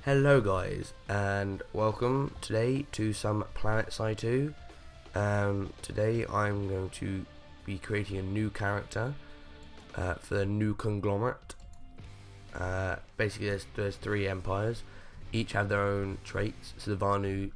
Hello guys, and welcome today to some Planetside 2. Today I'm going to be creating a new character for the new conglomerate. Basically there's three empires, each have their own traits. So the Vanu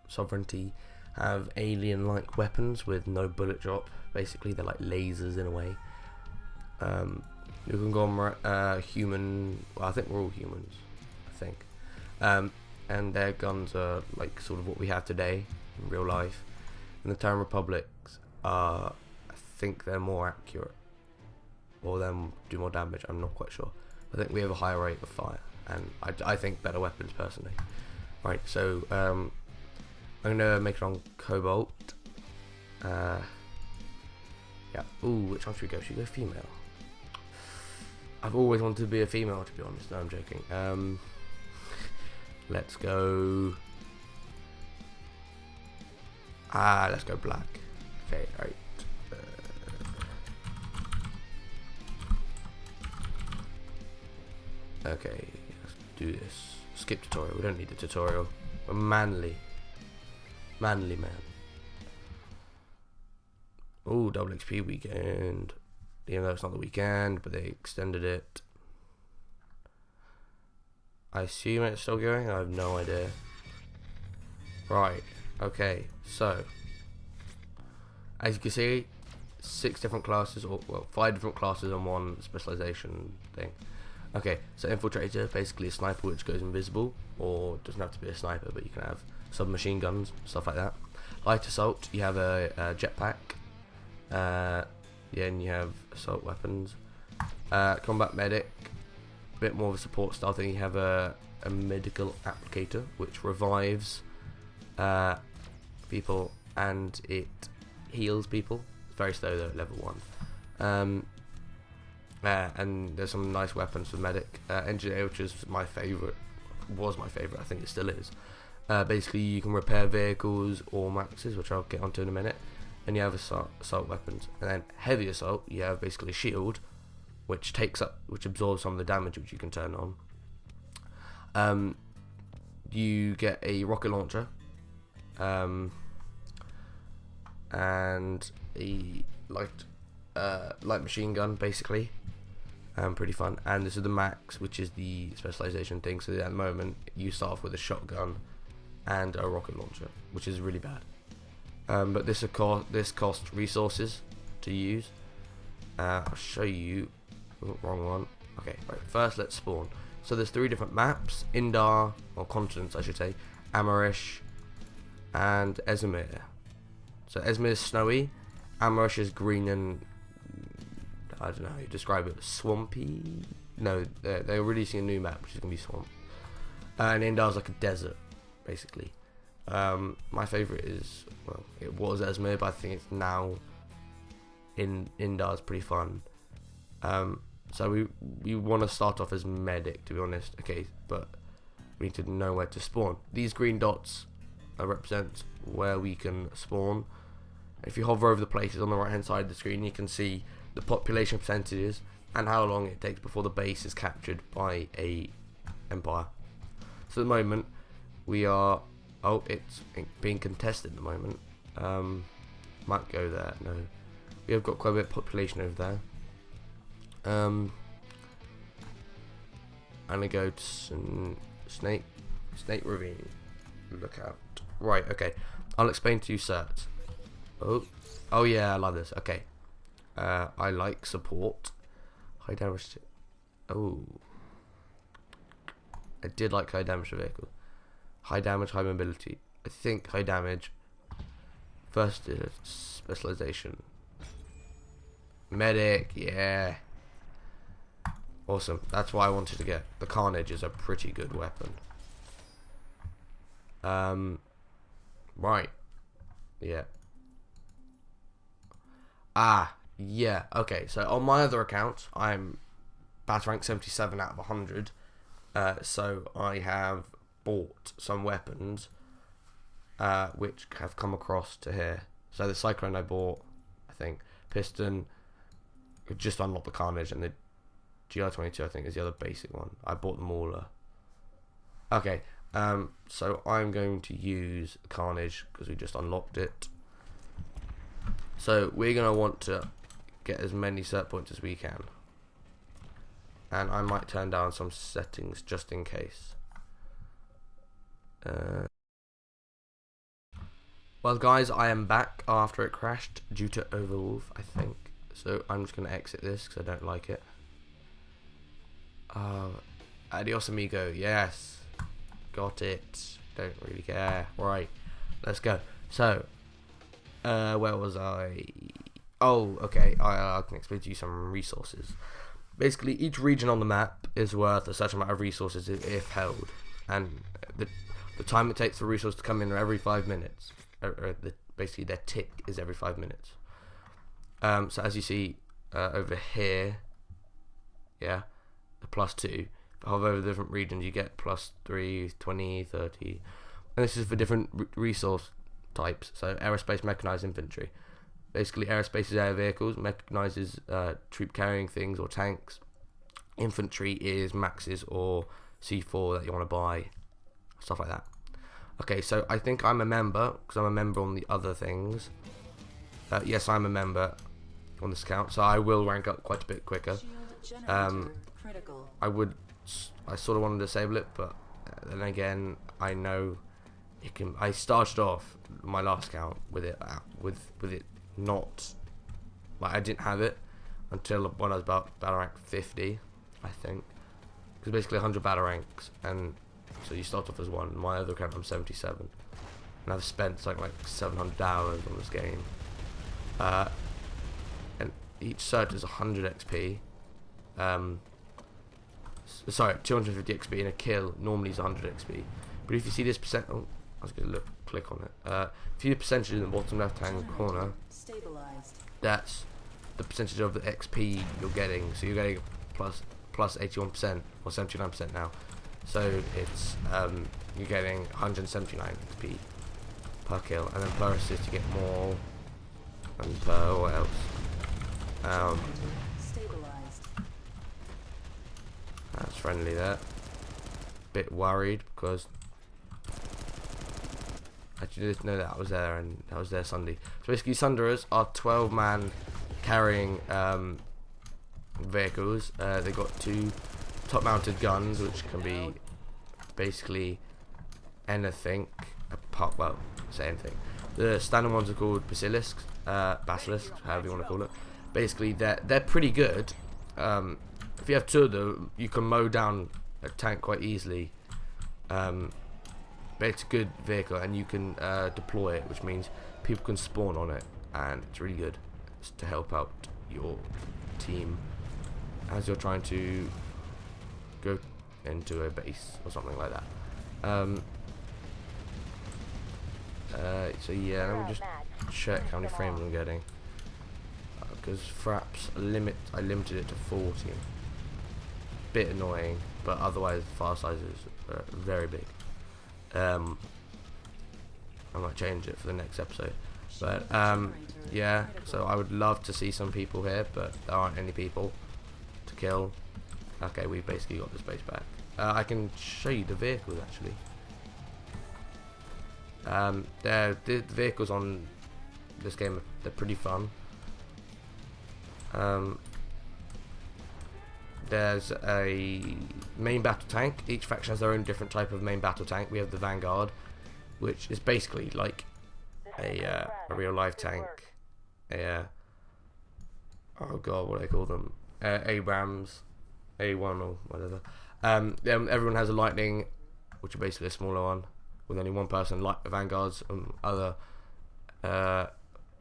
sovereignty have alien-like weapons with no bullet drop. Basically they're like lasers in a way. New conglomerate, human, well I think we're all humans. And their guns are like sort of what we have today in real life. And the Terran Republics are, I think they're more accurate, or them do more damage. I'm not quite sure. I think we have a higher rate of fire, and I think better weapons personally. Right, so I'm gonna make it on Cobalt. Yeah. Ooh, which one should we go? Should we go female? I've always wanted to be a female, to be honest. No, I'm joking. Let's go. Let's go black. Okay, right. Okay, let's do this. Skip tutorial. We don't need the tutorial. We're manly. Manly man. Oh, double XP weekend. Even though it's not the weekend, but they extended it. I assume it's still going. I have no idea. Right. Okay. So, as you can see, 6 different classes, or well, 5 different classes on one specialization thing. Okay. So infiltrator, basically a sniper which goes invisible, or doesn't have to be a sniper, but you can have submachine guns, stuff like that. Light assault, you have a jetpack. Yeah, and you have assault weapons. Combat medic. Bit more of a support style thing. You have a medical applicator which revives people and it heals people. It's very slow though at level 1. And there's some nice weapons for medic. Engineer, which is my favourite, was my favourite, I think it still is. Basically you can repair vehicles or maxes, which I'll get onto in a minute. And you have assault weapons. And then heavy assault, you have basically a shield which absorbs some of the damage which you can turn on. You get a rocket launcher, and a light machine gun, basically. Pretty fun. And this is the max, which is the specialization thing. So at the moment, you start off with a shotgun and a rocket launcher, which is really bad. But this costs resources to use. I'll show you. Oh, wrong one. Okay, right. First, let's spawn. So there's 3 different maps: Indar, or continents, I should say, Amarish, and Esmir. So Esmir is snowy, Amarish is green and I don't know how you describe it. Swampy? No, they're releasing a new map which is gonna be swamp. And Indar's like a desert, basically. My favorite is, well, it was Esmir, but I think it's now in Indar's pretty fun. So we want to start off as medic, to be honest. Okay, but we need to know where to spawn. These green dots represent where we can spawn. If you hover over the places on the right hand side of the screen, you can see the population percentages and how long it takes before the base is captured by a empire. So at the moment we are, oh, it's being contested at the moment. Might go there. No, we have got quite a bit of population over there. I'm gonna go to Snake Ravine. Look out. Right, okay. I'll explain to you certs. Oh yeah, I love this. Okay. I like support. High damage to, oh. I did like high damage to vehicle. High damage, high mobility. I think high damage. First is specialization. Medic, yeah. Awesome. That's what I wanted to get. The Carnage is a pretty good weapon. Right. Yeah. Yeah. Okay. So on my other account, I'm battle rank 77 out of 100. So I have bought some weapons, which have come across to here. So the Cyclone I bought, I think. Piston. Just unlocked the Carnage, and the GR22 I think is the other basic one. I bought them all Okay, so I'm going to use Carnage because we just unlocked it. So we're gonna want to get as many cert points as we can, and I might turn down some settings just in case. Well, guys, I am back after it crashed due to Overwolf, I think. So I'm just gonna exit this because I don't like it. Adios, amigo. Yes, got it. Don't really care. Right, let's go. So, where was I? Oh, okay. I can explain to you some resources. Basically, each region on the map is worth a certain amount of resources if held, and the time it takes for resources to come in are every 5 minutes. Basically, their tick is every 5 minutes. So as you see over here, yeah, the +2. If I hover over the different regions, you get +3, 20, 30, and this is for different resource types. So aerospace, mechanized infantry. Basically, aerospace is air vehicles, mechanized is troop carrying things or tanks. Infantry is maxes or C4 that you want to buy, stuff like that. Okay, so I think I'm a member because I'm a member on the other things. Yes, I'm a member on this account, so I will rank up quite a bit quicker. I sort of want to disable it, but then again, I know it can. I started off my last account with it not like I didn't have it until when I was about battle rank 50, I think, because basically 100 battle ranks, and so you start off as one. My other account I'm 77, and I've spent like 700 hours on this game. And each search is 100 XP. Sorry, 250 XP, and a kill normally is 100 XP. But if you see this percent, oh, I was gonna click on it. If you see the percentage in the bottom left-hand corner, that's the percentage of the XP you're getting. So you're getting plus 81% or 79% now. So it's you're getting 179 XP per kill, and then per assist you get more, and per what else? That's friendly there. Bit worried because I didn't know that was there, and that was there Sunday. So basically, Sunderers are 12-man carrying vehicles. They got 2 top-mounted guns, which can be basically anything apart. Well, say anything. The standard ones are called basilisks, however you want to call it. Basically, they're pretty good. If you have 2 of them, you can mow down a tank quite easily. But it's a good vehicle, and you can deploy it, which means people can spawn on it, and it's really good. It's to help out your team as you're trying to go into a base or something like that. So yeah, let me just check how many frames I'm getting, because Fraps I limited it to 40. Bit annoying, but otherwise the file sizes are very big. I might change it for the next episode, but yeah, so I would love to see some people here, but there aren't any people to kill. Okay, we've basically got the space back. I can show you the vehicles actually. The vehicles on this game, they're pretty fun. There's a main battle tank. Each faction has their own different type of main battle tank. We have the Vanguard, which is basically like a real life tank. Oh god, what do they call them? ARAMs, A1 or whatever. Everyone has a Lightning, which is basically a smaller one with only one person. Like Vanguards and other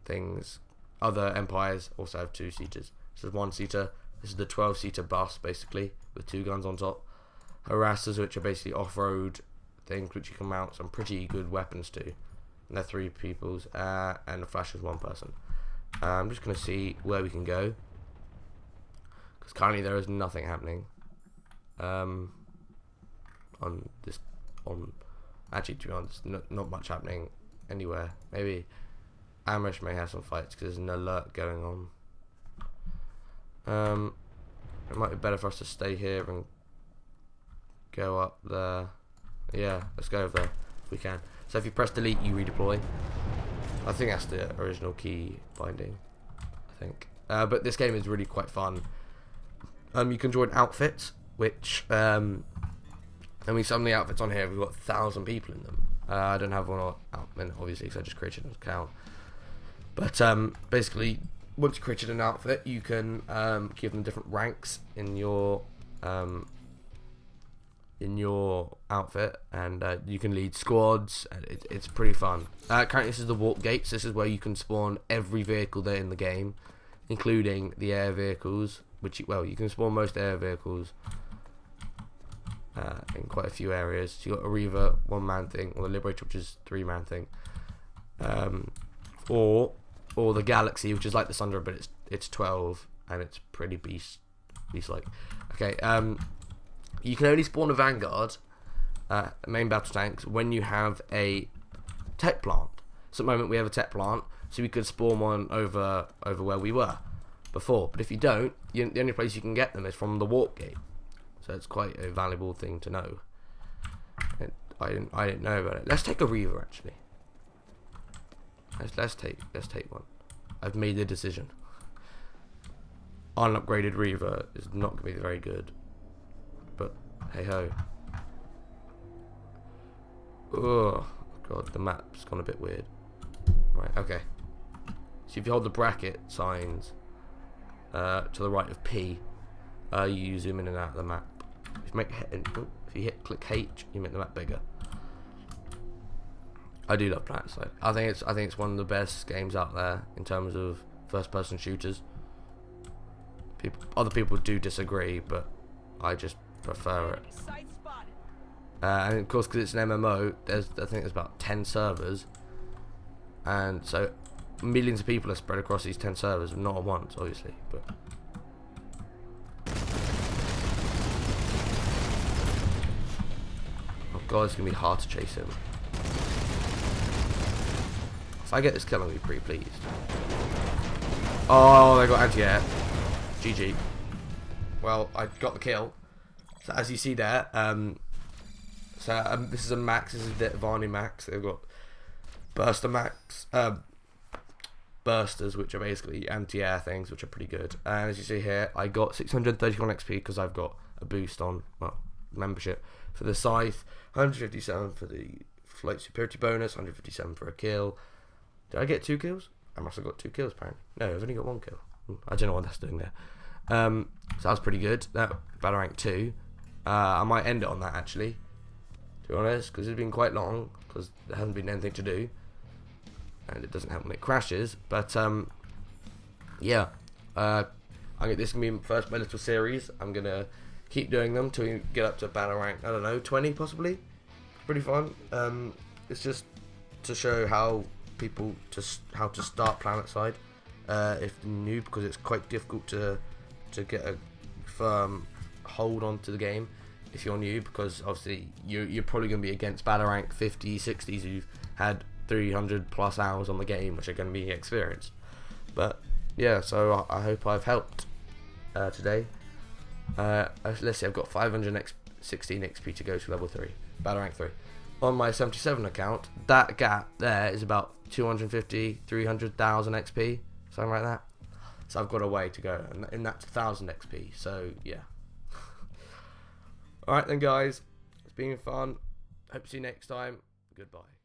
things, other empires also have 2-seaters. This is 1-seater. This is the 12-seater bus, basically, with 2 guns on top. Harassers, which are basically off-road things, which you can mount some pretty good weapons to. And they're 3 peoples, and the Flash is 1 person. I'm just going to see where we can go, because currently there is nothing happening. Actually, to be honest, not much happening anywhere. Maybe Amrish may have some fights because there's an alert going on. It might be better for us to stay here and go up there. Yeah, let's go over there if we can. So if you press delete, you redeploy. I think that's the original key binding. I think. But this game is really quite fun. You can join outfits, which some of the outfits on here, we've got 1,000 people in them. I don't have one out, obviously, because I just created an account. But basically, once you created an outfit, you can give them different ranks in your outfit, and you can lead squads, and it's pretty fun. Currently, this is the warp gates. This is where you can spawn every vehicle there in the game, including the air vehicles, which you can spawn most air vehicles in quite a few areas. So you got a Reaver 1-man thing, or the Liberator, which is 3-man thing, or the Galaxy, which is like the Sundra, but it's 12, and it's pretty beast-like. Okay, you can only spawn a Vanguard, main battle tanks, when you have a tech plant. So at the moment we have a tech plant, so we could spawn one over where we were before. But if you don't, the only place you can get them is from the warp gate. So it's quite a valuable thing to know. I didn't know about it. Let's take a Reaver actually. Let's take one. I've made the decision. Unupgraded Reaver is not going to be very good. But hey ho. Oh god, the map's gone a bit weird. Right, okay. So if you hold the bracket signs to the right of P, you zoom in and out of the map. If you click H, you make the map bigger. I do love Planetside. I think it's one of the best games out there in terms of first-person shooters. Other people do disagree, but I just prefer it. And of course, because it's an MMO, I think there's about 10 servers, and so millions of people are spread across these 10 servers, not at once, obviously. But oh god, it's gonna be hard to chase him. If I get this kill, I'll be pretty pleased. Oh, they got anti-air. GG. Well, I got the kill. So as you see there, this is a max. This is the Varney max. They've got burster max, bursters, which are basically anti-air things, which are pretty good. And as you see here, I got 631 XP because I've got a boost on membership for the scythe, 157 for the flight superiority bonus, 157 for a kill. Did I get 2 kills? I must have got 2 kills, apparently. No, I've only got 1 kill. I don't know what that's doing there. So that was pretty good. That battle rank 2. I might end it on that actually, to be honest, because it's been quite long, because there hasn't been anything to do, and it doesn't help when it crashes. But yeah, this is gonna be my little series. I'm gonna keep doing them till we get up to battle rank, I don't know, 20 possibly. Pretty fun. It's just to show how to start Planetside if you're new, because it's quite difficult to get a firm hold onto the game if you're new, because obviously you're probably going to be against battle rank 50, 60s who've had 300 plus hours on the game, which are going to be experienced. But yeah, so I hope I've helped today. Let's see, I've got 516 XP to go to level 3, battle rank 3. On my 77 account, that gap there is about 250, 300,000 XP, something like that. So I've got a way to go, and that's 1,000 XP, so yeah. Alright then guys, it's been fun. Hope to see you next time. Goodbye.